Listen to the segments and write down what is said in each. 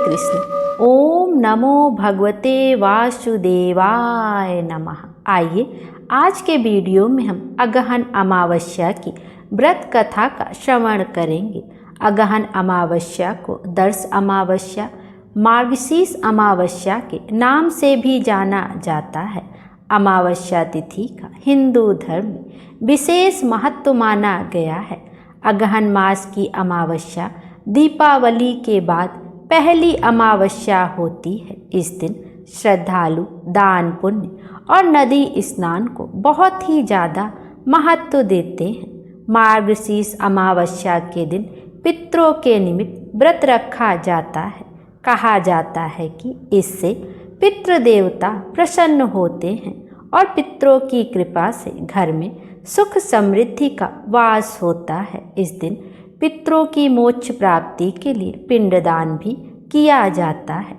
कृष्ण। ओम नमो भगवते वासुदेवाय नमः। आइए आज के वीडियो में हम अगहन अमावस्या की व्रत कथा का श्रवण करेंगे। अगहन अमावस्या को दर्श अमावस्या, मार्गशीर्ष अमावस्या के नाम से भी जाना जाता है। अमावस्या तिथि का हिंदू धर्म में विशेष महत्व माना गया है। अगहन मास की अमावस्या दीपावली के बाद पहली अमावस्या होती है। इस दिन श्रद्धालु दान पुण्य और नदी स्नान को बहुत ही ज़्यादा महत्व देते हैं। मार्गशीर्ष अमावस्या के दिन पितरों के निमित्त व्रत रखा जाता है। कहा जाता है कि इससे पितृदेवता प्रसन्न होते हैं और पितरों की कृपा से घर में सुख समृद्धि का वास होता है। इस दिन पितरों की मोक्ष प्राप्ति के लिए पिंडदान भी किया जाता है।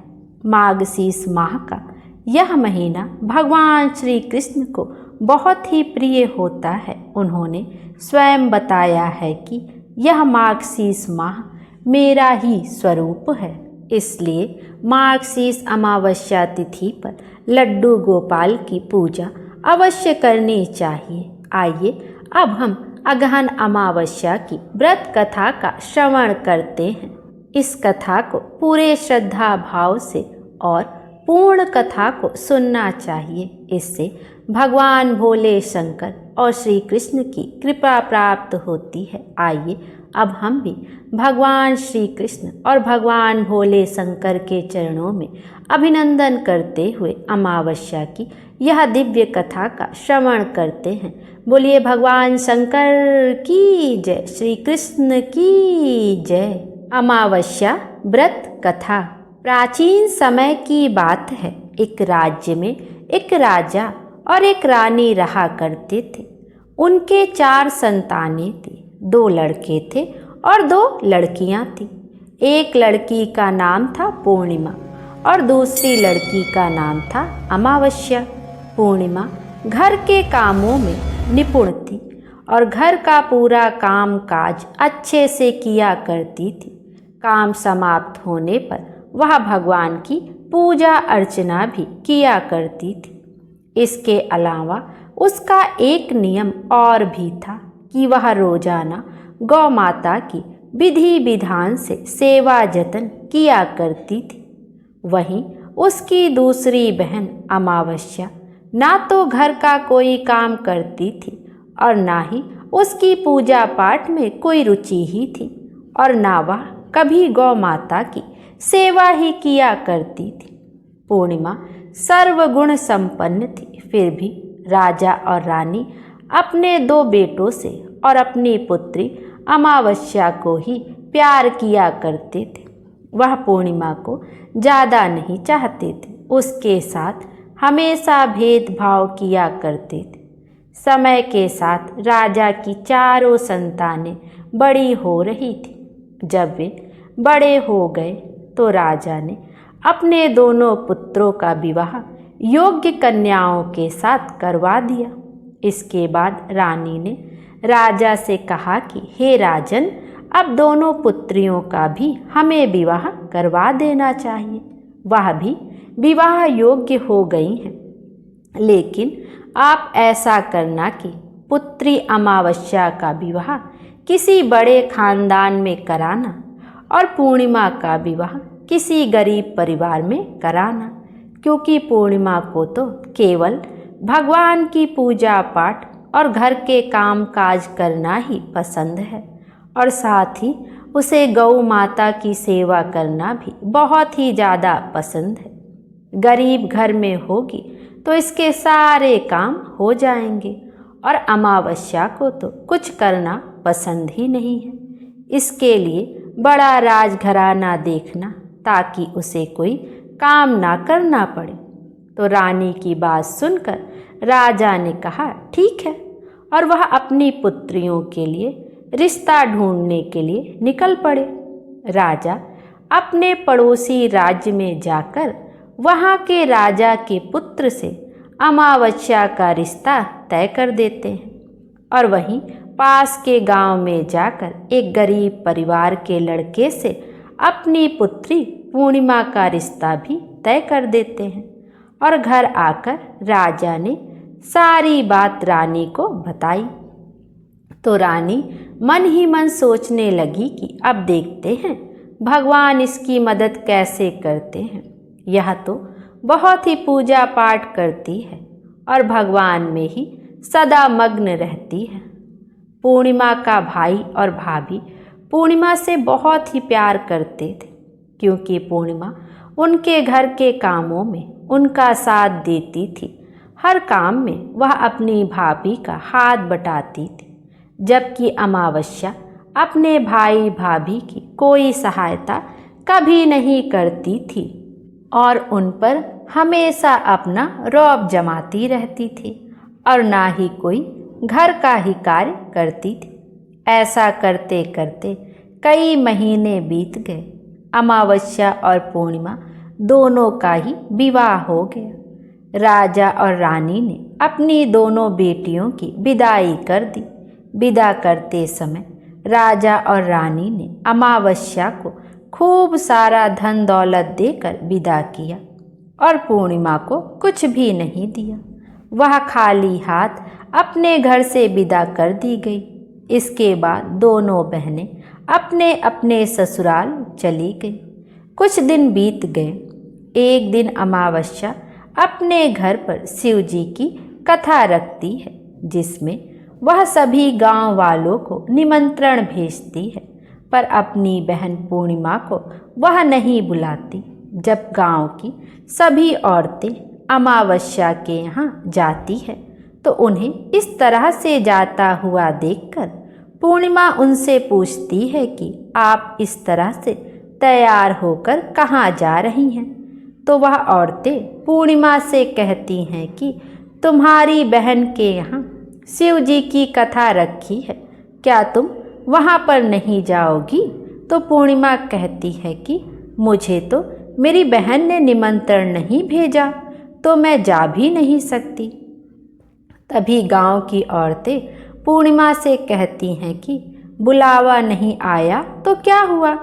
मार्गशीर्ष माह का यह महीना भगवान श्री कृष्ण को बहुत ही प्रिय होता है। उन्होंने स्वयं बताया है कि यह मार्गशीर्ष माह मेरा ही स्वरूप है। इसलिए मार्गशीर्ष अमावस्या तिथि पर लड्डू गोपाल की पूजा अवश्य करनी चाहिए। आइए अब हम अगहन अमावस्या की व्रत कथा का श्रवण करते हैं। इस कथा को पूरे श्रद्धा भाव से और पूर्ण कथा को सुनना चाहिए। इससे भगवान भोले शंकर और श्री कृष्ण की कृपा प्राप्त होती है। आइए अब हम भी भगवान श्री कृष्ण और भगवान भोले शंकर के चरणों में अभिनंदन करते हुए अमावस्या की यह दिव्य कथा का श्रवण करते हैं। बोलिए भगवान शंकर की जय, श्री कृष्ण की जय। अमावस्या व्रत कथा प्राचीन समय की बात है। एक राज्य में एक राजा और एक रानी रहा करते थे। उनके 4 संतानें थी। 2 लड़के थे और 2 लड़कियां थी। एक लड़की का नाम था पूर्णिमा और दूसरी लड़की का नाम था अमावस्या। पूर्णिमा घर के कामों में निपुण थी और घर का पूरा काम काज अच्छे से किया करती थी। काम समाप्त होने पर वह भगवान की पूजा अर्चना भी किया करती थी। इसके अलावा उसका एक नियम और भी था कि वह रोजाना गौ माता की विधि विधान से सेवा जतन किया करती थी। वहीं उसकी दूसरी बहन अमावस्या ना तो घर का कोई काम करती थी और ना ही उसकी पूजा पाठ में कोई रुचि ही थी और ना वह कभी गौ माता की सेवा ही किया करती थी। पूर्णिमा सर्वगुण संपन्न थी। फिर भी राजा और रानी अपने 2 बेटों से और अपनी पुत्री अमावस्या को ही प्यार किया करते थे। वह पूर्णिमा को ज़्यादा नहीं चाहते थे। उसके साथ हमेशा भेदभाव किया करते थे। समय के साथ राजा की 4 संतानें बड़ी हो रही थी। जब वे बड़े हो गए तो राजा ने अपने दोनों पुत्रों का विवाह योग्य कन्याओं के साथ करवा दिया। इसके बाद रानी ने राजा से कहा कि हे राजन, अब दोनों पुत्रियों का भी हमें विवाह करवा देना चाहिए। वह भी विवाह योग्य हो गई हैं। लेकिन आप ऐसा करना कि पुत्री अमावस्या का विवाह किसी बड़े खानदान में कराना और पूर्णिमा का विवाह किसी गरीब परिवार में कराना, क्योंकि पूर्णिमा को तो केवल भगवान की पूजा पाठ और घर के काम काज करना ही पसंद है और साथ ही उसे गौ माता की सेवा करना भी बहुत ही ज़्यादा पसंद है। गरीब घर में होगी तो इसके सारे काम हो जाएंगे और अमावस्या को तो कुछ करना पसंद ही नहीं है। इसके लिए बड़ा राजघराना देखना ताकि उसे कोई काम ना करना पड़े। तो रानी की बात सुनकर राजा ने कहा ठीक है, और वह अपनी पुत्रियों के लिए रिश्ता ढूंढने के लिए निकल पड़े। राजा अपने पड़ोसी राज्य में जाकर वहाँ के राजा के पुत्र से अमावस्या का रिश्ता तय कर देते हैं और वहीं पास के गांव में जाकर एक गरीब परिवार के लड़के से अपनी पुत्री पूर्णिमा का रिश्ता भी तय कर देते हैं। और घर आकर राजा ने सारी बात रानी को बताई। तो रानी मन ही मन सोचने लगी कि अब देखते हैं भगवान इसकी मदद कैसे करते हैं। यह तो बहुत ही पूजा पाठ करती है और भगवान में ही सदा मग्न रहती है। पूर्णिमा का भाई और भाभी पूर्णिमा से बहुत ही प्यार करते थे, क्योंकि पूर्णिमा उनके घर के कामों में उनका साथ देती थी। हर काम में वह अपनी भाभी का हाथ बटाती थी, जबकि अमावस्या अपने भाई भाभी की कोई सहायता कभी नहीं करती थी और उन पर हमेशा अपना रौब जमाती रहती थी और ना ही कोई घर का ही कार्य करती थी। ऐसा करते करते कई महीने बीत गए। अमावस्या और पूर्णिमा दोनों का ही विवाह हो गया। राजा और रानी ने अपनी दोनों बेटियों की विदाई कर दी। विदा करते समय राजा और रानी ने अमावस्या को खूब सारा धन दौलत देकर विदा किया और पूर्णिमा को कुछ भी नहीं दिया। वह खाली हाथ अपने घर से विदा कर दी गई। इसके बाद दोनों बहनें अपने अपने ससुराल चली गई। कुछ दिन बीत गए। एक दिन अमावस्या अपने घर पर शिव जी की कथा रखती है, जिसमें वह सभी गांव वालों को निमंत्रण भेजती है, पर अपनी बहन पूर्णिमा को वह नहीं बुलाती। जब गांव की सभी औरतें अमावस्या के यहाँ जाती है तो उन्हें इस तरह से जाता हुआ देखकर पूर्णिमा उनसे पूछती है कि आप इस तरह से तैयार होकर कहाँ जा रही हैं। तो वह औरतें पूर्णिमा से कहती हैं कि तुम्हारी बहन के यहाँ शिव जी की कथा रखी है, क्या तुम वहाँ पर नहीं जाओगी? तो पूर्णिमा कहती है कि मुझे तो मेरी बहन ने निमंत्रण नहीं भेजा, तो मैं जा भी नहीं सकती। तभी गांव की औरतें पूर्णिमा से कहती हैं कि बुलावा नहीं आया तो क्या हुआ,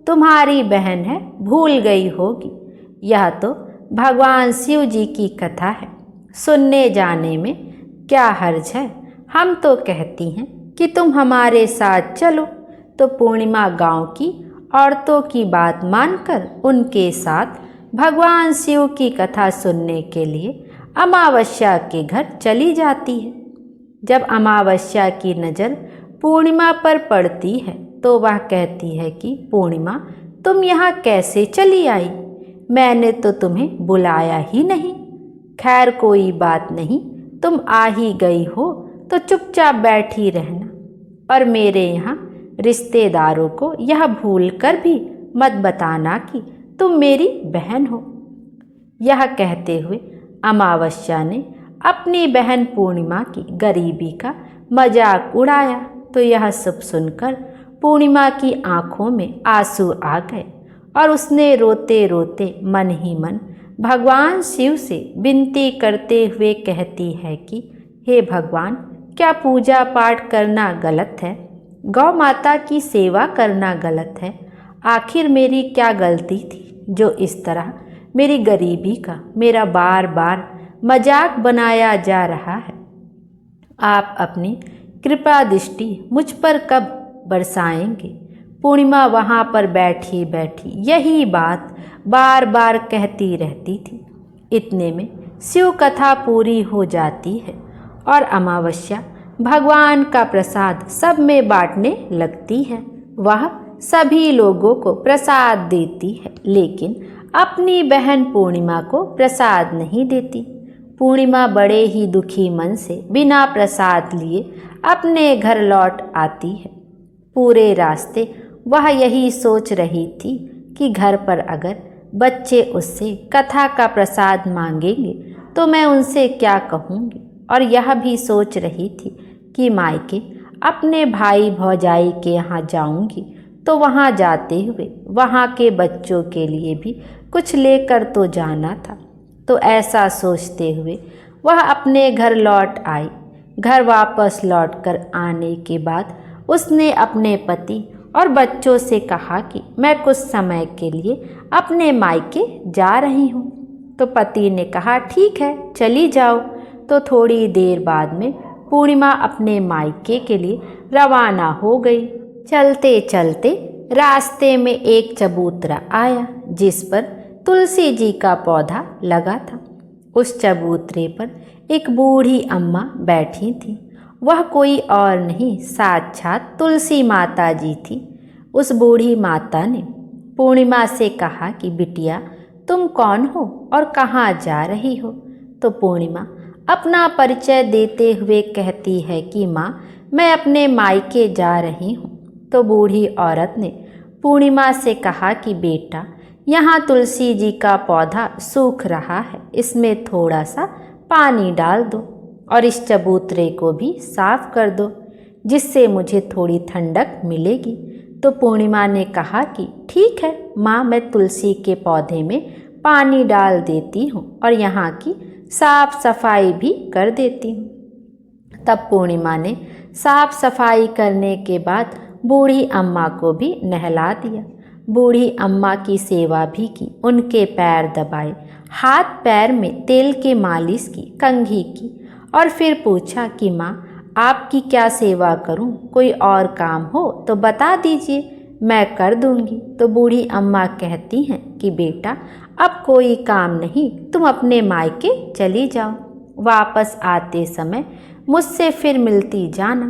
तुम्हारी बहन है, भूल गई होगी। यह तो भगवान शिव जी की कथा है, सुनने जाने में क्या हर्ज है। हम तो कहती हैं कि तुम हमारे साथ चलो। तो पूर्णिमा गांव की औरतों की बात मानकर उनके साथ भगवान शिव की कथा सुनने के लिए अमावस्या के घर चली जाती है। जब अमावस्या की नज़र पूर्णिमा पर पड़ती है तो वह कहती है कि पूर्णिमा, तुम यहाँ कैसे चली आई? मैंने तो तुम्हें बुलाया ही नहीं। खैर कोई बात नहीं, तुम आ ही गई हो तो चुपचाप बैठी रहना और मेरे यहाँ रिश्तेदारों को यह भूल कर भी मत बताना कि तुम मेरी बहन हो। यह कहते हुए अमावस्या ने अपनी बहन पूर्णिमा की गरीबी का मजाक उड़ाया। तो यह सब सुनकर पूर्णिमा की आंखों में आंसू आ गए और उसने रोते रोते मन ही मन भगवान शिव से विनती करते हुए कहती है कि हे भगवान, क्या पूजा पाठ करना गलत है? गौ माता की सेवा करना गलत है? आखिर मेरी क्या गलती थी जो इस तरह मेरी गरीबी का मेरा बार बार मजाक बनाया जा रहा है? आप अपनी कृपा दृष्टि मुझ पर कब बरसाएंगे? पूर्णिमा वहाँ पर बैठी बैठी यही बात बार बार कहती रहती थी। इतने में शिव कथा पूरी हो जाती है और अमावस्या भगवान का प्रसाद सब में बांटने लगती है। वह सभी लोगों को प्रसाद देती है, लेकिन अपनी बहन पूर्णिमा को प्रसाद नहीं देती। पूर्णिमा बड़े ही दुखी मन से बिना प्रसाद लिए अपने घर लौट आती है। पूरे रास्ते वह यही सोच रही थी कि घर पर अगर बच्चे उससे कथा का प्रसाद मांगेंगे तो मैं उनसे क्या कहूँगी, और यह भी सोच रही थी कि मायके अपने भाई भौजाई के यहाँ जाऊँगी तो वहाँ जाते हुए वहाँ के बच्चों के लिए भी कुछ लेकर तो जाना था। तो ऐसा सोचते हुए वह अपने घर लौट आई। घर वापस लौटकर आने के बाद उसने अपने पति और बच्चों से कहा कि मैं कुछ समय के लिए अपने मायके जा रही हूँ। तो पति ने कहा ठीक है चली जाओ। तो थोड़ी देर बाद में पूर्णिमा अपने मायके के लिए रवाना हो गई। चलते चलते रास्ते में एक चबूतरा आया जिस पर तुलसी जी का पौधा लगा था। उस चबूतरे पर एक बूढ़ी अम्मा बैठी थी। वह कोई और नहीं साक्षात तुलसी माता जी थी। उस बूढ़ी माता ने पूर्णिमा से कहा कि बिटिया तुम कौन हो और कहाँ जा रही हो। तो पूर्णिमा अपना परिचय देते हुए कहती है कि माँ मैं अपने मायके जा रही हूँ। तो बूढ़ी औरत ने पूर्णिमा से कहा कि बेटा यहाँ तुलसी जी का पौधा सूख रहा है, इसमें थोड़ा सा पानी डाल दो और इस चबूतरे को भी साफ कर दो जिससे मुझे थोड़ी ठंडक मिलेगी। तो पूर्णिमा ने कहा कि ठीक है माँ मैं तुलसी के पौधे में पानी डाल देती हूँ और यहाँ की साफ सफाई भी कर देती हूँ। तब पूर्णिमा ने साफ सफाई करने के बाद बूढ़ी अम्मा को भी नहला दिया। बूढ़ी अम्मा की सेवा भी की, उनके पैर दबाए, हाथ पैर में तेल के मालिश की, कंघी की और फिर पूछा कि माँ आपकी क्या सेवा करूँ, कोई और काम हो तो बता दीजिए मैं कर दूँगी। तो बूढ़ी अम्मा कहती हैं कि बेटा अब कोई काम नहीं, तुम अपने मायके चली जाओ, वापस आते समय मुझसे फिर मिलती जाना।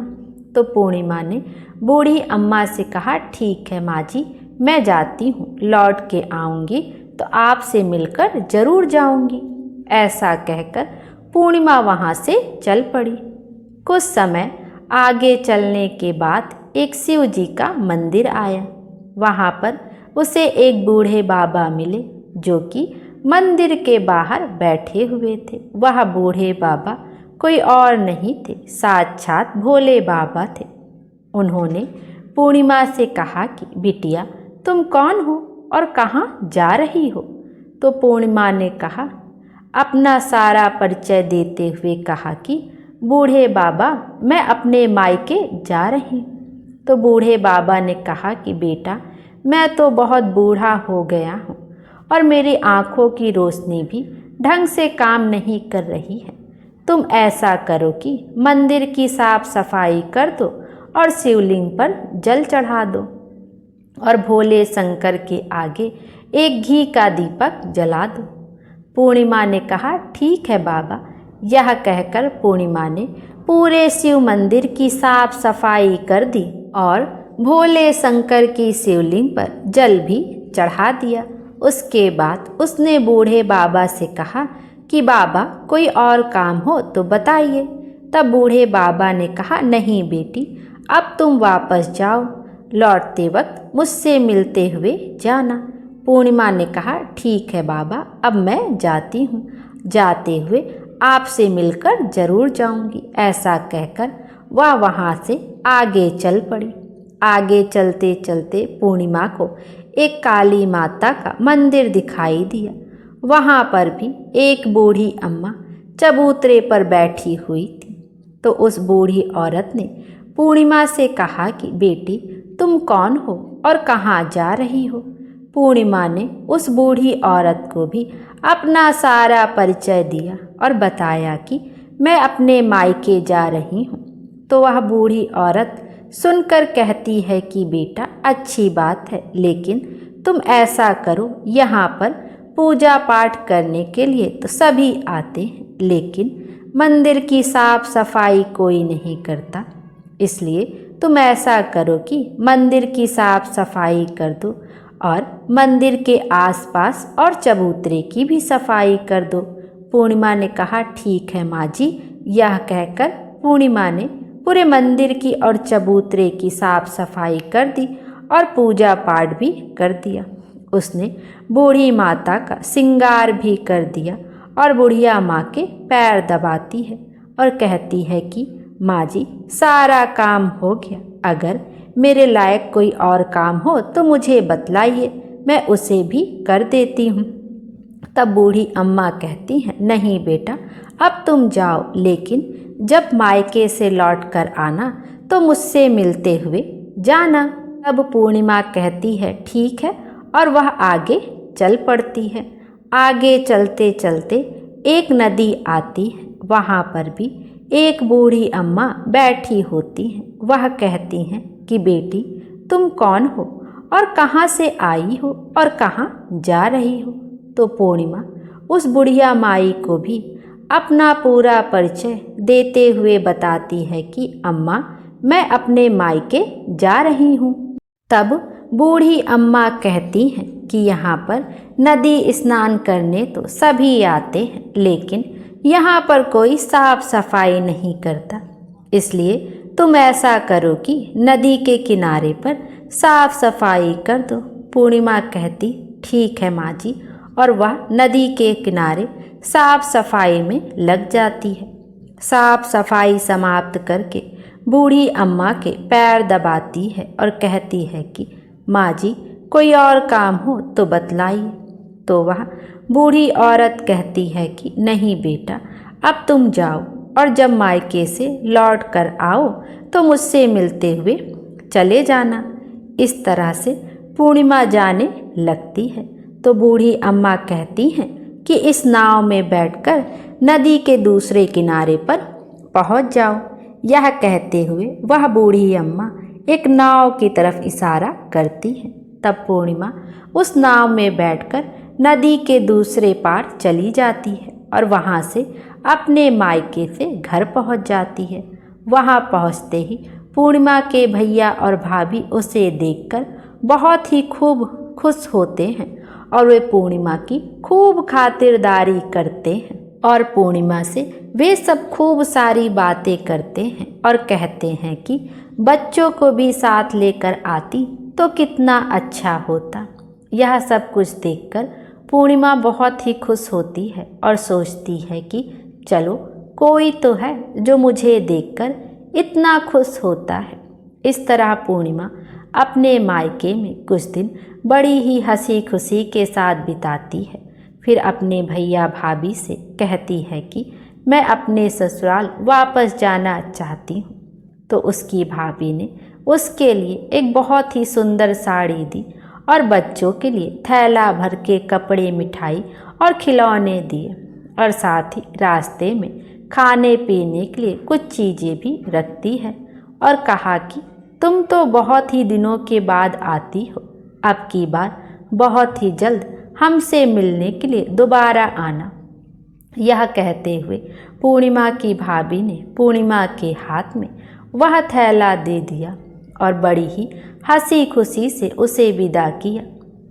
तो पूर्णिमा ने बूढ़ी अम्मा से कहा ठीक है माँ जी मैं जाती हूँ, लौट के आऊँगी तो आपसे मिलकर जरूर जाऊँगी। ऐसा कहकर पूर्णिमा वहाँ से चल पड़ी। कुछ समय आगे चलने के बाद एक शिव जी का मंदिर आया। वहाँ पर उसे एक बूढ़े बाबा मिले जो कि मंदिर के बाहर बैठे हुए थे। वह बूढ़े बाबा कोई और नहीं थे, साक्षात भोले बाबा थे। उन्होंने पूर्णिमा से कहा कि बिटिया तुम कौन हो और कहाँ जा रही हो। तो पूर्णिमा ने कहा अपना सारा परिचय देते हुए कहा कि बूढ़े बाबा मैं अपने मायके जा रही हूँ। तो बूढ़े बाबा ने कहा कि बेटा मैं तो बहुत बूढ़ा हो गया हूँ और मेरी आँखों की रोशनी भी ढंग से काम नहीं कर रही है। तुम ऐसा करो कि मंदिर की साफ सफाई कर दो और शिवलिंग पर जल चढ़ा दो और भोले शंकर के आगे एक घी का दीपक जला दो। पूर्णिमा ने कहा ठीक है बाबा। यह कहकर पूर्णिमा ने पूरे शिव मंदिर की साफ सफाई कर दी और भोले शंकर की शिवलिंग पर जल भी चढ़ा दिया। उसके बाद उसने बूढ़े बाबा से कहा कि बाबा कोई और काम हो तो बताइए। तब बूढ़े बाबा ने कहा नहीं बेटी अब तुम वापस जाओ, लौटते वक्त मुझसे मिलते हुए जाना। पूर्णिमा ने कहा ठीक है बाबा अब मैं जाती हूँ, जाते हुए आपसे मिलकर जरूर जाऊंगी। ऐसा कहकर वह वहाँ से आगे चल पड़ी। आगे चलते चलते पूर्णिमा को एक काली माता का मंदिर दिखाई दिया। वहाँ पर भी एक बूढ़ी अम्मा चबूतरे पर बैठी हुई थी। तो उस बूढ़ी औरत ने पूर्णिमा से कहा कि बेटी तुम कौन हो और कहाँ जा रही हो। पूर्णिमा ने उस बूढ़ी औरत को भी अपना सारा परिचय दिया और बताया कि मैं अपने मायके जा रही हूँ। तो वह बूढ़ी औरत सुनकर कहती है कि बेटा अच्छी बात है, लेकिन तुम ऐसा करो यहाँ पर पूजा पाठ करने के लिए तो सभी आते हैं, लेकिन मंदिर की साफ सफाई कोई नहीं करता। इसलिए तुम ऐसा करो कि मंदिर की साफ सफाई कर दो और मंदिर के आसपास और चबूतरे की भी सफाई कर दो। पूर्णिमा ने कहा ठीक है माँ जी। यह कहकर पूर्णिमा ने पूरे मंदिर की और चबूतरे की साफ सफाई कर दी और पूजा पाठ भी कर दिया। उसने बूढ़ी माता का श्रृंगार भी कर दिया और बुढ़िया माँ के पैर दबाती है और कहती है कि माँ जी सारा काम हो गया, अगर मेरे लायक कोई और काम हो तो मुझे बतलाइए, मैं उसे भी कर देती हूँ। तब बूढ़ी अम्मा कहती हैं नहीं बेटा अब तुम जाओ, लेकिन जब मायके से लौट कर आना तो मुझसे मिलते हुए जाना। तब पूर्णिमा कहती है ठीक है, और वह आगे चल पड़ती है। आगे चलते चलते एक नदी आती है। वहाँ पर भी एक बूढ़ी अम्मा बैठी होती हैं। वह कहती हैं कि बेटी तुम कौन हो और कहाँ से आई हो और कहाँ जा रही हो। तो पूर्णिमा उस बुढ़िया माई को भी अपना पूरा परिचय देते हुए बताती है कि अम्मा मैं अपने मायके जा रही हूँ। तब बूढ़ी अम्मा कहती हैं कि यहाँ पर नदी स्नान करने तो सभी आते हैं, लेकिन यहाँ पर कोई साफ सफाई नहीं करता, इसलिए तुम ऐसा करो कि नदी के किनारे पर साफ सफाई कर दो। पूर्णिमा कहती ठीक है माँ जी, और वह नदी के किनारे साफ सफाई में लग जाती है। साफ सफाई समाप्त करके बूढ़ी अम्मा के पैर दबाती है और कहती है कि माँ जी कोई और काम हो तो बतलाइए। तो वह बूढ़ी औरत कहती है कि नहीं बेटा, अब तुम जाओ और जब मायके से लौट कर आओ तो मुझसे मिलते हुए चले जाना। इस तरह से पूर्णिमा जाने लगती है। तो बूढ़ी अम्मा कहती हैं कि इस नाव में बैठकर नदी के दूसरे किनारे पर पहुंच जाओ। यह कहते हुए वह बूढ़ी अम्मा एक नाव की तरफ इशारा करती है। तब पूर्णिमा उस नाव में बैठकर नदी के दूसरे पार चली जाती है और वहां से अपने मायके से घर पहुंच जाती है। वहां पहुंचते ही पूर्णिमा के भैया और भाभी उसे देखकर बहुत ही खूब खुश होते हैं और वे पूर्णिमा की खूब खातिरदारी करते हैं और पूर्णिमा से वे सब खूब सारी बातें करते हैं और कहते हैं कि बच्चों को भी साथ लेकर आती तो कितना अच्छा होता। यह सब कुछ देखकर पूर्णिमा बहुत ही खुश होती है और सोचती है कि चलो कोई तो है जो मुझे देखकर इतना खुश होता है। इस तरह पूर्णिमा अपने मायके में कुछ दिन बड़ी ही हंसी खुशी के साथ बिताती है। फिर अपने भैया भाभी से कहती है कि मैं अपने ससुराल वापस जाना चाहती हूँ। तो उसकी भाभी ने उसके लिए एक बहुत ही सुंदर साड़ी दी और बच्चों के लिए थैला भर के कपड़े, मिठाई और खिलौने दिए और साथ ही रास्ते में खाने पीने के लिए कुछ चीज़ें भी रखती है और कहा कि तुम तो बहुत ही दिनों के बाद आती हो, अब की बार बहुत ही जल्द हमसे मिलने के लिए दोबारा आना। यह कहते हुए पूर्णिमा की भाभी ने पूर्णिमा के हाथ में वह थैला दे दिया और बड़ी ही हंसी खुशी से उसे विदा किया।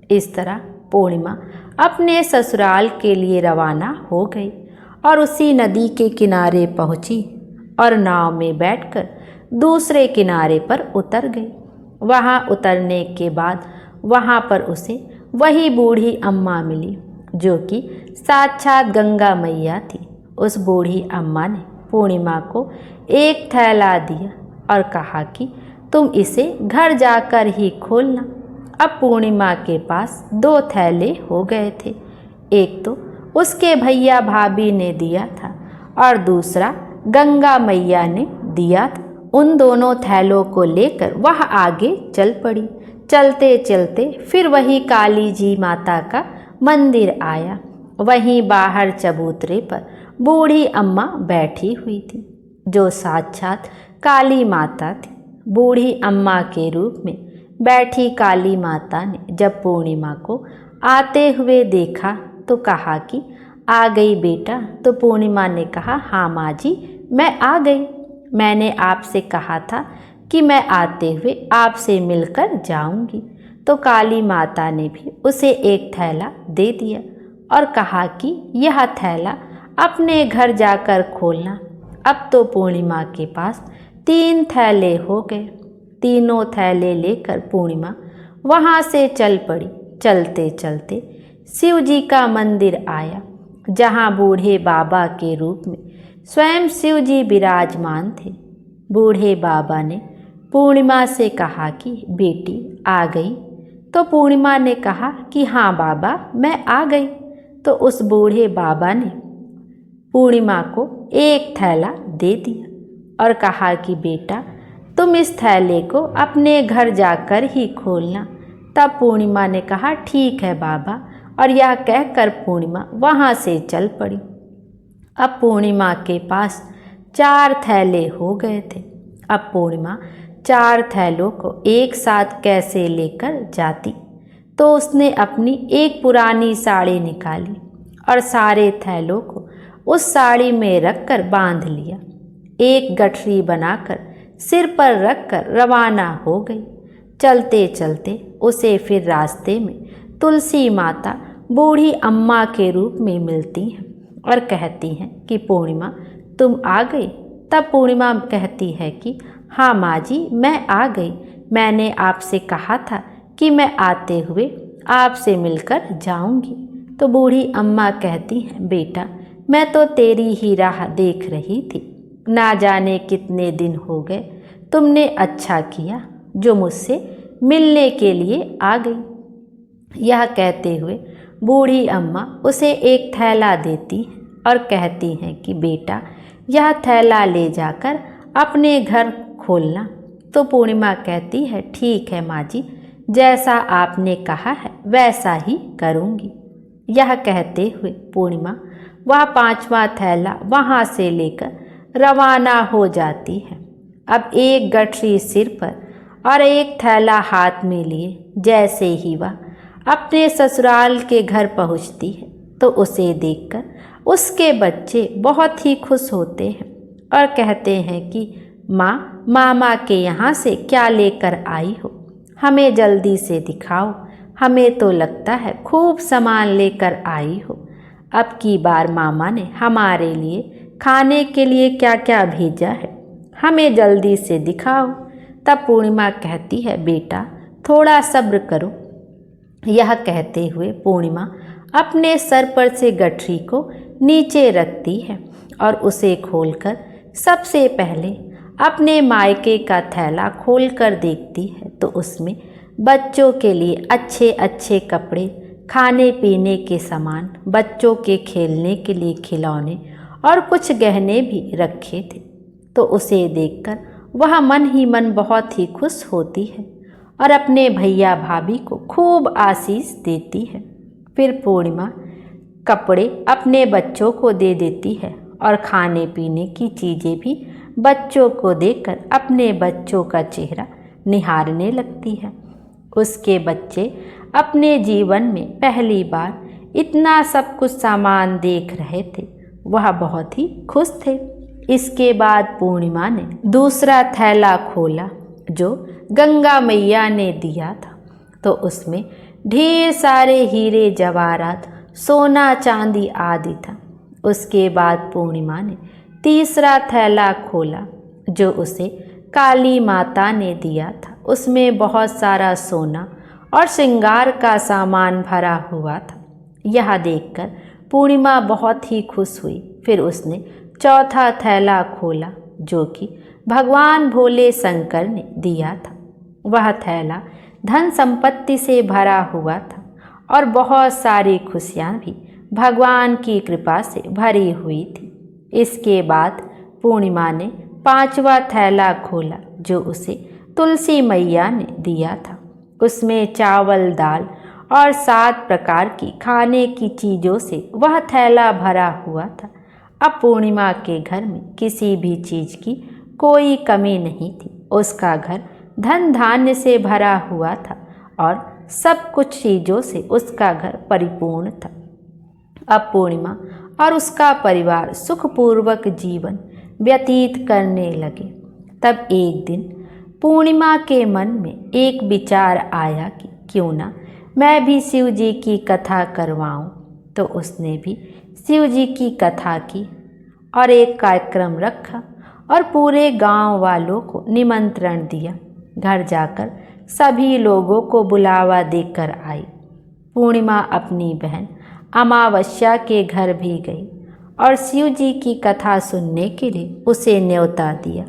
इस तरह पूर्णिमा अपने ससुराल के लिए रवाना हो गई और उसी नदी के किनारे पहुंची और नाव में बैठकर दूसरे किनारे पर उतर गई। वहां उतरने के बाद वहां पर उसे वही बूढ़ी अम्मा मिली जो कि साक्षात गंगा मैया थी। उस बूढ़ी अम्मा ने पूर्णिमा को एक थैला दिया और कहा कि तुम इसे घर जाकर ही खोलना। अब पूर्णिमा के पास 2 थैले हो गए थे। एक तो उसके भैया भाभी ने दिया था और दूसरा गंगा मैया ने दिया था। उन दोनों थैलों को लेकर वह आगे चल पड़ी। चलते चलते फिर वही काली जी माता का मंदिर आया। वहीं बाहर चबूतरे पर बूढ़ी अम्मा बैठी हुई थी जो साक्षात काली माता थी। बूढ़ी अम्मा के रूप में बैठी काली माता ने जब पूर्णिमा को आते हुए देखा तो कहा कि आ गई बेटा। तो पूर्णिमा ने कहा हाँ माँ जी, मैं आ गई। मैंने आपसे कहा था कि मैं आते हुए आपसे मिलकर जाऊंगी। तो काली माता ने भी उसे एक थैला दे दिया और कहा कि यह थैला अपने घर जाकर खोलना। अब तो पूर्णिमा के पास 3 थैले हो गए। तीनों थैले लेकर पूर्णिमा वहाँ से चल पड़ी। चलते चलते शिव जी का मंदिर आया जहाँ बूढ़े बाबा के रूप में स्वयं शिव जी विराजमान थे। बूढ़े बाबा ने पूर्णिमा से कहा कि बेटी आ गई। तो पूर्णिमा ने कहा कि हाँ बाबा, मैं आ गई। तो उस बूढ़े बाबा ने पूर्णिमा को एक थैला दे दिया और कहा कि बेटा तुम इस थैले को अपने घर जाकर ही खोलना। तब पूर्णिमा ने कहा ठीक है बाबा, और यह कहकर पूर्णिमा वहाँ से चल पड़ी। अब पूर्णिमा के पास 4 थैले हो गए थे। अब पूर्णिमा 4 थैलों को एक साथ कैसे लेकर जाती? तो उसने अपनी एक पुरानी साड़ी निकाली और सारे थैलों को उस साड़ी में रखकर बांध लिया। एक गठरी बनाकर सिर पर रखकर रवाना हो गई। चलते चलते उसे फिर रास्ते में तुलसी माता बूढ़ी अम्मा के रूप में मिलती हैं और कहती हैं कि पूर्णिमा तुम आ गई। तब पूर्णिमा कहती है कि हाँ माँ जी, मैं आ गई। मैंने आपसे कहा था कि मैं आते हुए आपसे मिलकर जाऊंगी। तो बूढ़ी अम्मा कहती हैं बेटा, मैं तो तेरी ही राह देख रही थी। ना जाने कितने दिन हो गए, तुमने अच्छा किया जो मुझसे मिलने के लिए आ गई। यह कहते हुए बूढ़ी अम्मा उसे एक थैला देती हैं और कहती हैं कि बेटा, यह थैला ले जाकर अपने घर खोलना। तो पूर्णिमा कहती है ठीक है माँ जी, जैसा आपने कहा है वैसा ही करूँगी। यह कहते हुए पूर्णिमा वह 5वां थैला वहाँ से लेकर रवाना हो जाती है। अब एक गठरी सिर पर और एक थैला हाथ में लिए जैसे ही वह अपने ससुराल के घर पहुँचती है तो उसे देखकर उसके बच्चे बहुत ही खुश होते हैं और कहते हैं कि माँ, मामा के यहाँ से क्या लेकर आई हो? हमें जल्दी से दिखाओ, हमें तो लगता है खूब सामान लेकर आई हो। अब की बार मामा ने हमारे लिए खाने के लिए क्या क्या भेजा है, हमें जल्दी से दिखाओ। तब पूर्णिमा कहती है बेटा, थोड़ा सब्र करो। यह कहते हुए पूर्णिमा अपने सर पर से गठरी को नीचे रखती है और उसे खोलकर सबसे पहले अपने मायके का थैला खोलकर देखती है तो उसमें बच्चों के लिए अच्छे अच्छे कपड़े, खाने पीने के सामान, बच्चों के खेलने के लिए खिलौने और कुछ गहने भी रखे थे। तो उसे देखकर वह मन ही मन बहुत ही खुश होती है और अपने भैया भाभी को खूब आशीष देती है। फिर पूर्णिमा कपड़े अपने बच्चों को दे देती है और खाने पीने की चीज़ें भी बच्चों को देकर अपने बच्चों का चेहरा निहारने लगती है। उसके बच्चे अपने जीवन में पहली बार इतना सब कुछ सामान देख रहे थे। वह बहुत ही खुश थे। इसके बाद पूर्णिमा ने दूसरा थैला खोला जो गंगा मैया ने दिया था, तो उसमें ढेर सारे हीरे जवाहरात, सोना चांदी आदि था। उसके बाद पूर्णिमा ने तीसरा थैला खोला जो उसे काली माता ने दिया था। उसमें बहुत सारा सोना और श्रृंगार का सामान भरा हुआ था। यह देखकर पूर्णिमा बहुत ही खुश हुई। फिर उसने चौथा थैला खोला जो कि भगवान भोले शंकर ने दिया था। वह थैला धन संपत्ति से भरा हुआ था और बहुत सारी खुशियाँ भी भगवान की कृपा से भरी हुई थी। इसके बाद पूर्णिमा ने पांचवा थैला खोला जो उसे तुलसी मैया ने दिया था। उसमें चावल, दाल और 7 प्रकार की खाने की चीज़ों से वह थैला भरा हुआ था। अब पूर्णिमा के घर में किसी भी चीज़ की कोई कमी नहीं थी। उसका घर धन धान्य से भरा हुआ था और सब कुछ चीज़ों से उसका घर परिपूर्ण था। अब पूर्णिमा और उसका परिवार सुखपूर्वक जीवन व्यतीत करने लगे। तब एक दिन पूर्णिमा के मन में एक विचार आया कि क्यों ना मैं भी शिव जी की कथा करवाऊं। तो उसने भी शिव जी की कथा की और एक कार्यक्रम रखा और पूरे गांव वालों को निमंत्रण दिया। घर जाकर सभी लोगों को बुलावा देकर आई। पूर्णिमा अपनी बहन अमावस्या के घर भी गई और शिव जी की कथा सुनने के लिए उसे न्योता दिया।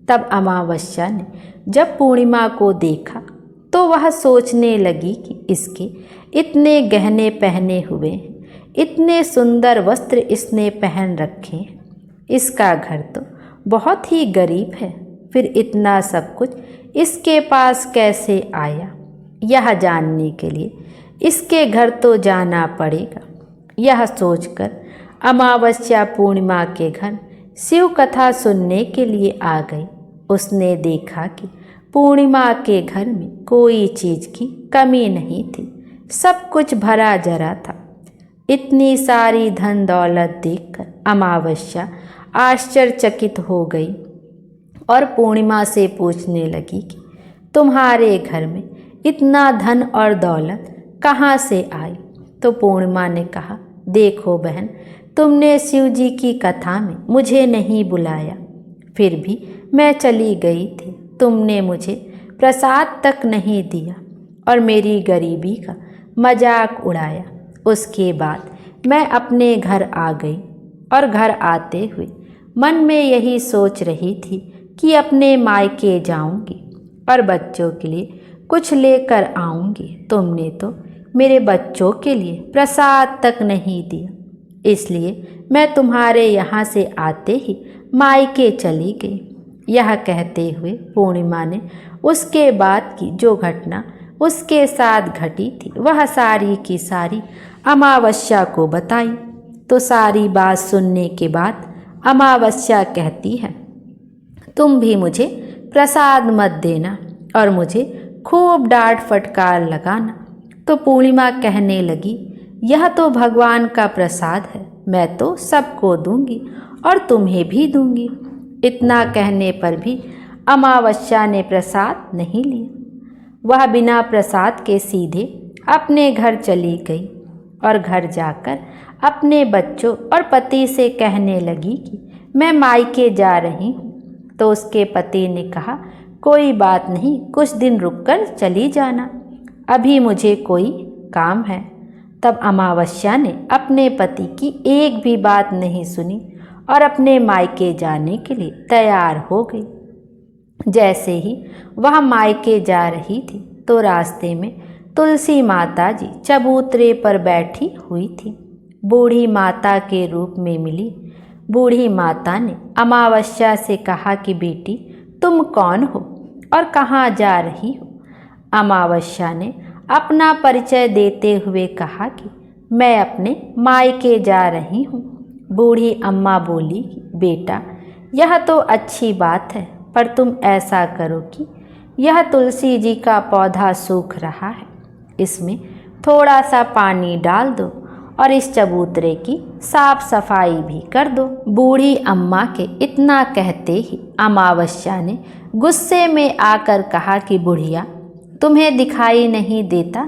तब अमावस्या ने जब पूर्णिमा को देखा तो वह सोचने लगी कि इसके इतने गहने पहने हुए हैं, इतने सुंदर वस्त्र इसने पहन रखे हैं, इसका घर तो बहुत ही गरीब है, फिर इतना सब कुछ इसके पास कैसे आया? यह जानने के लिए इसके घर तो जाना पड़ेगा। यह सोचकर अमावस्या पूर्णिमा के घर शिव कथा सुनने के लिए आ गई। उसने देखा कि पूर्णिमा के घर में कोई चीज़ की कमी नहीं थी, सब कुछ भरा जरा था। इतनी सारी धन दौलत देखकर अमावस्या आश्चर्यचकित हो गई और पूर्णिमा से पूछने लगी कि तुम्हारे घर में इतना धन और दौलत कहाँ से आई? तो पूर्णिमा ने कहा, देखो बहन, तुमने शिव जी की कथा में मुझे नहीं बुलाया, फिर भी मैं चली गई थी। तुमने मुझे प्रसाद तक नहीं दिया और मेरी गरीबी का मजाक उड़ाया। उसके बाद मैं अपने घर आ गई और घर आते हुए मन में यही सोच रही थी कि अपने मायके जाऊंगी और बच्चों के लिए कुछ लेकर आऊंगी। तुमने तो मेरे बच्चों के लिए प्रसाद तक नहीं दिया, इसलिए मैं तुम्हारे यहाँ से आते ही मायके चली गई। यह कहते हुए पूर्णिमा ने उसके बाद की जो घटना उसके साथ घटी थी वह सारी की सारी अमावस्या को बताई। तो सारी बात सुनने के बाद अमावस्या कहती है, तुम भी मुझे प्रसाद मत देना और मुझे खूब डांट फटकार लगाना। तो पूर्णिमा कहने लगी, यह तो भगवान का प्रसाद है, मैं तो सबको दूंगी और तुम्हें भी दूंगी। इतना कहने पर भी अमावस्या ने प्रसाद नहीं लिया। वह बिना प्रसाद के सीधे अपने घर चली गई और घर जाकर अपने बच्चों और पति से कहने लगी कि मैं मायके जा रही हूँ। तो उसके पति ने कहा, कोई बात नहीं, कुछ दिन रुककर चली जाना, अभी मुझे कोई काम है। तब अमावस्या ने अपने पति की एक भी बात नहीं सुनी और अपने मायके जाने के लिए तैयार हो गई। जैसे ही वह मायके जा रही थी तो रास्ते में तुलसी माता जी चबूतरे पर बैठी हुई थी। बूढ़ी माता के रूप में मिली बूढ़ी माता ने अमावस्या से कहा कि बेटी, तुम कौन हो और कहाँ जा रही हो? अमावस्या ने अपना परिचय देते हुए कहा कि मैं अपने मायके जा रही हूँ। बूढ़ी अम्मा बोली, बेटा यह तो अच्छी बात है, पर तुम ऐसा करो कि यह तुलसी जी का पौधा सूख रहा है, इसमें थोड़ा सा पानी डाल दो और इस चबूतरे की साफ सफाई भी कर दो। बूढ़ी अम्मा के इतना कहते ही अमावस्या ने गुस्से में आकर कहा कि बुढ़िया, तुम्हें दिखाई नहीं देता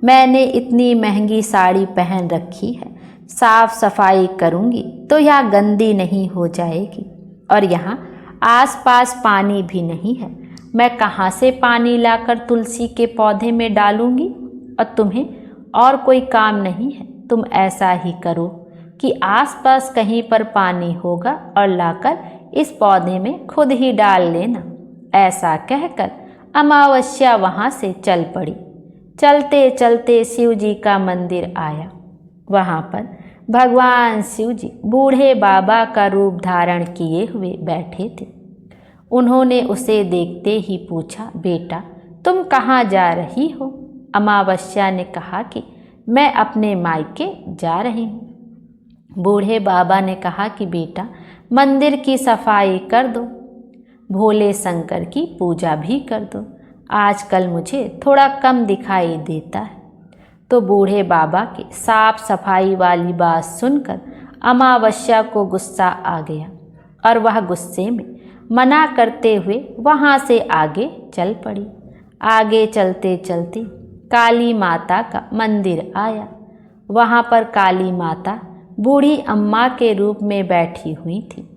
मैंने इतनी महंगी साड़ी पहन रखी है, साफ सफाई करूँगी तो यह गंदी नहीं हो जाएगी और यहाँ आसपास पानी भी नहीं है, मैं कहाँ से पानी लाकर तुलसी के पौधे में डालूँगी? और तुम्हें और कोई काम नहीं है, तुम ऐसा ही करो कि आसपास कहीं पर पानी होगा और लाकर इस पौधे में खुद ही डाल लेना। ऐसा कहकर अमावस्या वहाँ से चल पड़ी। चलते चलते शिव जी का मंदिर आया। वहाँ पर भगवान शिव जी बूढ़े बाबा का रूप धारण किए हुए बैठे थे। उन्होंने उसे देखते ही पूछा, बेटा तुम कहाँ जा रही हो? अमावस्या ने कहा कि मैं अपने मायके जा रही हूँ। बूढ़े बाबा ने कहा कि बेटा मंदिर की सफाई कर दो, भोले शंकर की पूजा भी कर दो, आजकल मुझे थोड़ा कम दिखाई देता है। तो बूढ़े बाबा की साफ सफाई वाली बात सुनकर अमावस्या को गुस्सा आ गया और वह गुस्से में मना करते हुए वहाँ से आगे चल पड़ी। आगे चलते चलते काली माता का मंदिर आया। वहाँ पर काली माता बूढ़ी अम्मा के रूप में बैठी हुई थी।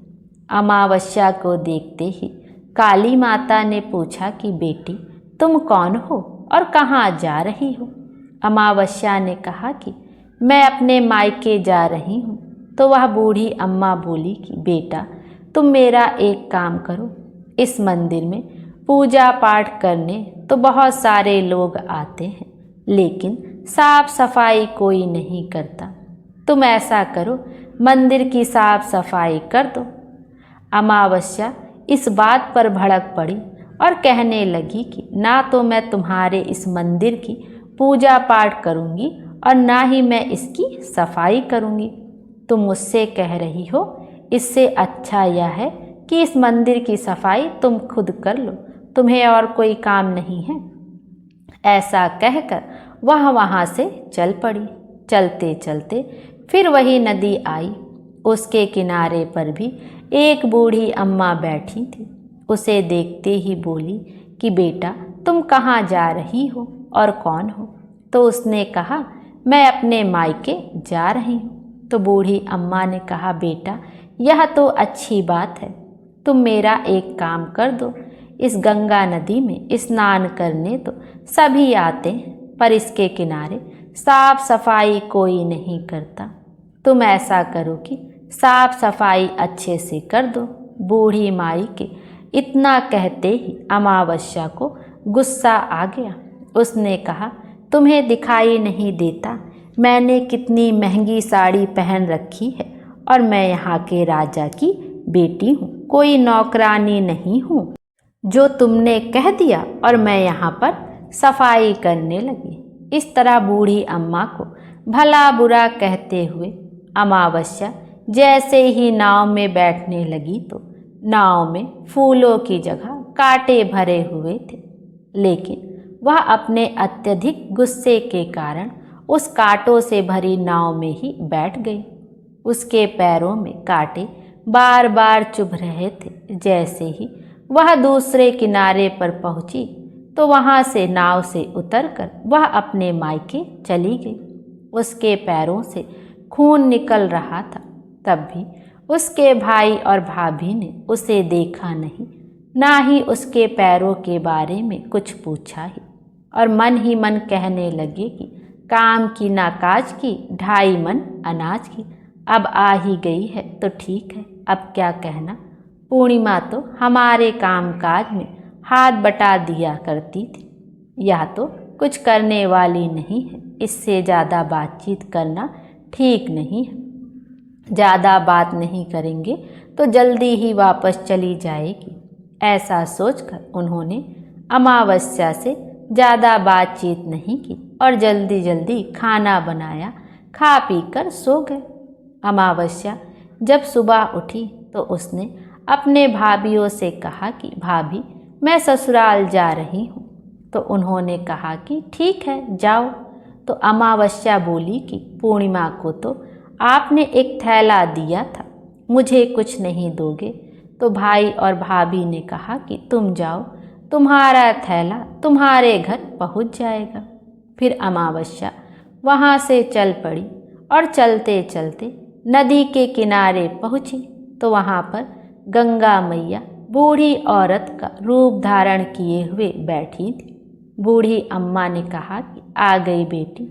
अमावस्या को देखते ही काली माता ने पूछा कि बेटी तुम कौन हो और कहाँ जा रही हो? अमावस्या ने कहा कि मैं अपने मायके जा रही हूँ। तो वह बूढ़ी अम्मा बोली कि बेटा तुम मेरा एक काम करो, इस मंदिर में पूजा पाठ करने तो बहुत सारे लोग आते हैं, लेकिन साफ सफाई कोई नहीं करता। तुम ऐसा करो, मंदिर की साफ सफाई कर दो। अमावस्या इस बात पर भड़क पड़ी और कहने लगी कि ना तो मैं तुम्हारे इस मंदिर की पूजा पाठ करूँगी और ना ही मैं इसकी सफाई करूँगी। तुम मुझसे कह रही हो, इससे अच्छा यह है कि इस मंदिर की सफाई तुम खुद कर लो, तुम्हें और कोई काम नहीं है। ऐसा कहकर वह वहाँ से चल पड़ी। चलते चलते फिर वही नदी आई। उसके किनारे पर भी एक बूढ़ी अम्मा बैठी थी। उसे देखते ही बोली कि बेटा, तुम कहाँ जा रही हो और कौन हो? तो उसने कहा, मैं अपने मायके जा रही हूँ। तो बूढ़ी अम्मा ने कहा, बेटा यह तो अच्छी बात है, तुम मेरा एक काम कर दो, इस गंगा नदी में स्नान करने तो सभी आते हैं, पर इसके किनारे साफ सफाई कोई नहीं करता। तुम ऐसा करो कि साफ सफाई अच्छे से कर दो। बूढ़ी माई के इतना कहते ही अमावस्या को गुस्सा आ गया। उसने कहा, तुम्हें दिखाई नहीं देता मैंने कितनी महंगी साड़ी पहन रखी है और मैं यहाँ के राजा की बेटी हूँ, कोई नौकरानी नहीं हूँ जो तुमने कह दिया और मैं यहाँ पर सफाई करने लगी। इस तरह बूढ़ी अम्मा को भला बुरा कहते हुए अमावस्या जैसे ही नाव में बैठने लगी तो नाव में फूलों की जगह कांटे भरे हुए थे। लेकिन वह अपने अत्यधिक गुस्से के कारण उस कांटों से भरी नाव में ही बैठ गई। उसके पैरों में कांटे बार बार चुभ रहे थे। जैसे ही वह दूसरे किनारे पर पहुंची तो वहां से नाव से उतरकर वह अपने मायके चली गई। उसके पैरों से खून निकल रहा था, तब भी उसके भाई और भाभी ने उसे देखा नहीं, ना ही उसके पैरों के बारे में कुछ पूछा ही, और मन ही मन कहने लगे कि काम की ना काज की, 2.5 मन अनाज की। अब आ ही गई है तो ठीक है, अब क्या कहना। पूर्णिमा तो हमारे कामकाज में हाथ बटा दिया करती थी, यह तो कुछ करने वाली नहीं है, इससे ज़्यादा बातचीत करना ठीक नहीं है। ज़्यादा बात नहीं करेंगे तो जल्दी ही वापस चली जाएगी। ऐसा सोचकर उन्होंने अमावस्या से ज़्यादा बातचीत नहीं की और जल्दी जल्दी खाना बनाया, खा पी कर सो गए। अमावस्या जब सुबह उठी तो उसने अपने भाभियों से कहा कि भाभी, मैं ससुराल जा रही हूँ। तो उन्होंने कहा कि ठीक है, जाओ। तो अमावस्या बोली कि पूर्णिमा को तो आपने एक थैला दिया था, मुझे कुछ नहीं दोगे? तो भाई और भाभी ने कहा कि तुम जाओ, तुम्हारा थैला तुम्हारे घर पहुंच जाएगा। फिर अमावस्या वहां से चल पड़ी और चलते चलते नदी के किनारे पहुंची तो वहां पर गंगा मैया बूढ़ी औरत का रूप धारण किए हुए बैठी थी। बूढ़ी अम्मा ने कहा कि आ गई बेटी।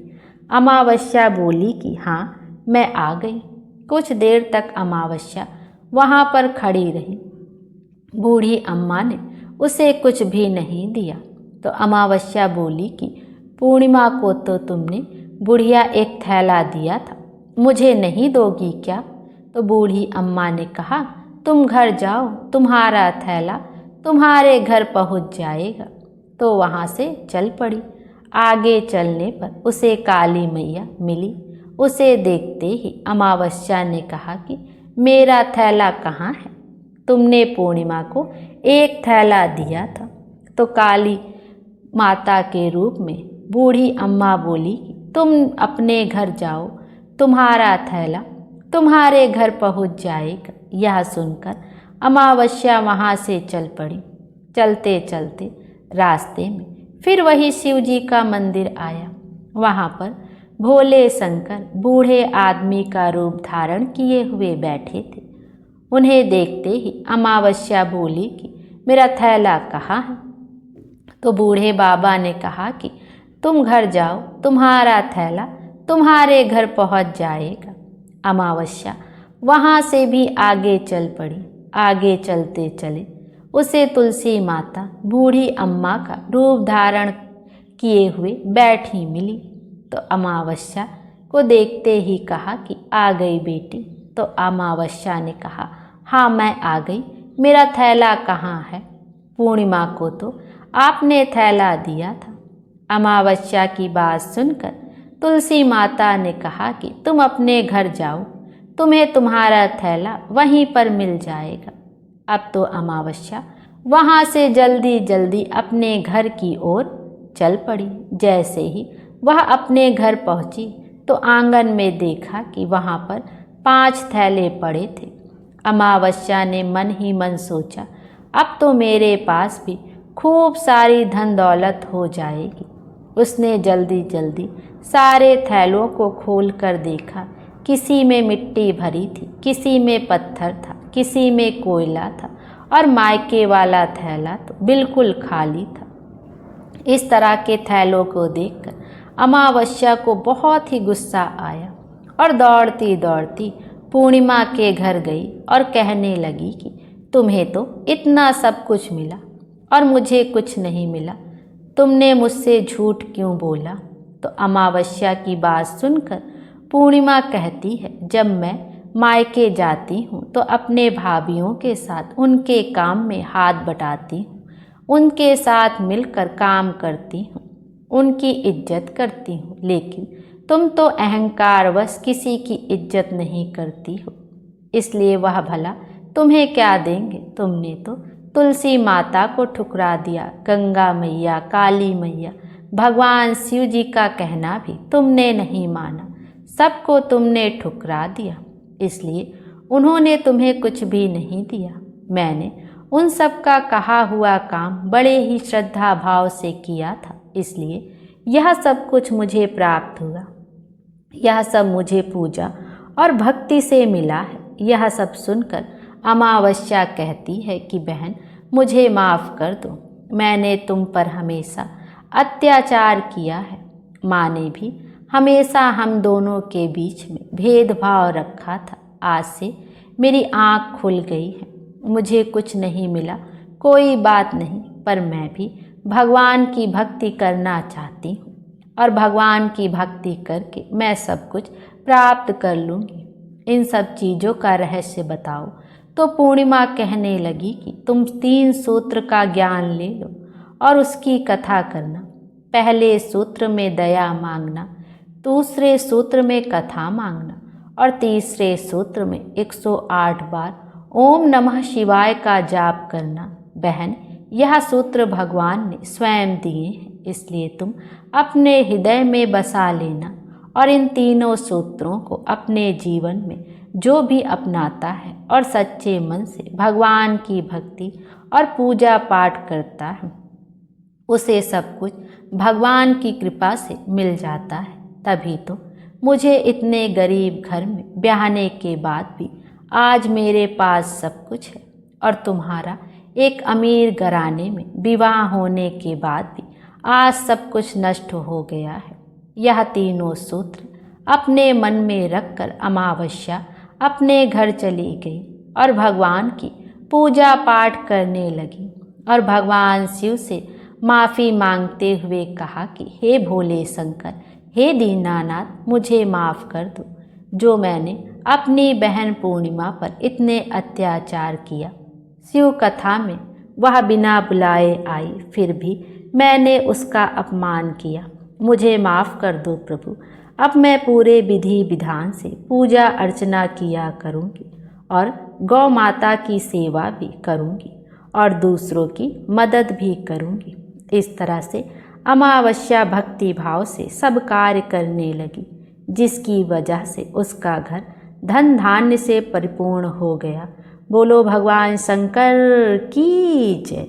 अमावस्या बोली कि हाँ, मैं आ गई। कुछ देर तक अमावस्या वहाँ पर खड़ी रही। बूढ़ी अम्मा ने उसे कुछ भी नहीं दिया। तो अमावस्या बोली कि पूर्णिमा को तो तुमने बुढ़िया एक थैला दिया था, मुझे नहीं दोगी क्या? तो बूढ़ी अम्मा ने कहा, तुम घर जाओ, तुम्हारा थैला तुम्हारे घर पहुँच जाएगा। तो वहाँ से चल पड़ी। आगे चलने पर उसे काली मैया मिली। उसे देखते ही अमावस्या ने कहा कि मेरा थैला कहाँ है? तुमने पूर्णिमा को एक थैला दिया था। तो काली माता के रूप में बूढ़ी अम्मा बोली कि तुम अपने घर जाओ, तुम्हारा थैला तुम्हारे घर पहुँच जाएगा। यह सुनकर अमावस्या वहाँ से चल पड़ी। चलते चलते रास्ते में फिर वही शिव जी का मंदिर आया। वहाँ पर भोले शंकर बूढ़े आदमी का रूप धारण किए हुए बैठे थे। उन्हें देखते ही अमावस्या बोली कि मेरा थैला कहाँ है? तो बूढ़े बाबा ने कहा कि तुम घर जाओ, तुम्हारा थैला तुम्हारे घर पहुँच जाएगा। अमावस्या वहाँ से भी आगे चल पड़ी। आगे चलते चले उसे तुलसी माता बूढ़ी अम्मा का रूप धारण किए हुए बैठी मिली। तो अमावस्या को देखते ही कहा कि आ गई बेटी। तो अमावस्या ने कहा, हाँ मैं आ गई, मेरा थैला कहाँ है? पूर्णिमा को तो आपने थैला दिया था। अमावस्या की बात सुनकर तुलसी माता ने कहा कि तुम अपने घर जाओ, तुम्हें तुम्हारा थैला वहीं पर मिल जाएगा। अब तो अमावस्या वहाँ से जल्दी जल्दी अपने घर की ओर चल पड़ी। जैसे ही वह अपने घर पहुँची तो आंगन में देखा कि वहाँ पर 5 थैले पड़े थे। अमावस्या ने मन ही मन सोचा, अब तो मेरे पास भी खूब सारी धन दौलत हो जाएगी। उसने जल्दी जल्दी सारे थैलों को खोल कर देखा। किसी में मिट्टी भरी थी, किसी में पत्थर था, किसी में कोयला था और मायके वाला थैला तो बिल्कुल खाली था। इस तरह के थैलों को देखकर अमावस्या को बहुत ही गुस्सा आया और दौड़ती दौड़ती पूर्णिमा के घर गई और कहने लगी कि तुम्हें तो इतना सब कुछ मिला और मुझे कुछ नहीं मिला, तुमने मुझसे झूठ क्यों बोला? तो अमावस्या की बात सुनकर पूर्णिमा कहती है, जब मैं मायके जाती हूँ तो अपने भाभीयों के साथ उनके काम में हाथ बटाती हूँ, उनके साथ मिलकर काम करती हूँ, उनकी इज्जत करती हूँ, लेकिन तुम तो अहंकारवश किसी की इज्जत नहीं करती हो, इसलिए वह भला तुम्हें क्या देंगे? तुमने तो तुलसी माता को ठुकरा दिया, गंगा मैया, काली मैया, भगवान शिव जी का कहना भी तुमने नहीं माना, सबको तुमने ठुकरा दिया, इसलिए उन्होंने तुम्हें कुछ भी नहीं दिया। मैंने उन सब का कहा हुआ काम बड़े ही श्रद्धा भाव से किया था, इसलिए यह सब कुछ मुझे प्राप्त हुआ। यह सब मुझे पूजा और भक्ति से मिला है। यह सब सुनकर अमावस्या कहती है कि बहन, मुझे माफ़ कर दो, मैंने तुम पर हमेशा अत्याचार किया है। माँ ने भी हमेशा हम दोनों के बीच में भेदभाव रखा था। आज से मेरी आँख खुल गई है, मुझे कुछ नहीं मिला, कोई बात नहीं, पर मैं भी भगवान की भक्ति करना चाहती हूँ और भगवान की भक्ति करके मैं सब कुछ प्राप्त कर लूँगी। इन सब चीज़ों का रहस्य बताओ। तो पूर्णिमा कहने लगी कि तुम 3 सूत्र का ज्ञान ले लो और उसकी कथा करना। पहले सूत्र में दया मांगना, दूसरे सूत्र में कथा मांगना और तीसरे सूत्र में 108 बार ओम नमः शिवाय का जाप करना। बहन, यह सूत्र भगवान ने स्वयं दिए हैं, इसलिए तुम अपने हृदय में बसा लेना और इन तीनों सूत्रों को अपने जीवन में जो भी अपनाता है और सच्चे मन से भगवान की भक्ति और पूजा पाठ करता है, उसे सब कुछ भगवान की कृपा से मिल जाता है। तभी तो मुझे इतने गरीब घर में ब्याहने के बाद भी आज मेरे पास सब कुछ है और तुम्हारा एक अमीर घराने में विवाह होने के बाद भी आज सब कुछ नष्ट हो गया है। यह तीनों सूत्र अपने मन में रखकर अमावस्या अपने घर चली गई और भगवान की पूजा पाठ करने लगी और भगवान शिव से माफ़ी मांगते हुए कहा कि हे भोले शंकर, हे दीनानाथ, मुझे माफ़ कर दो, जो मैंने अपनी बहन पूर्णिमा पर इतने अत्याचार किया। शिव कथा में वह बिना बुलाए आई, फिर भी मैंने उसका अपमान किया। मुझे माफ़ कर दो प्रभु, अब मैं पूरे विधि विधान से पूजा अर्चना किया करूँगी और गौ माता की सेवा भी करूँगी और दूसरों की मदद भी करूँगी। इस तरह से अमावस्या भक्ति भाव से सब कार्य करने लगी, जिसकी वजह से उसका घर धन धान्य से परिपूर्ण हो गया। बोलो भगवान शंकर की जय।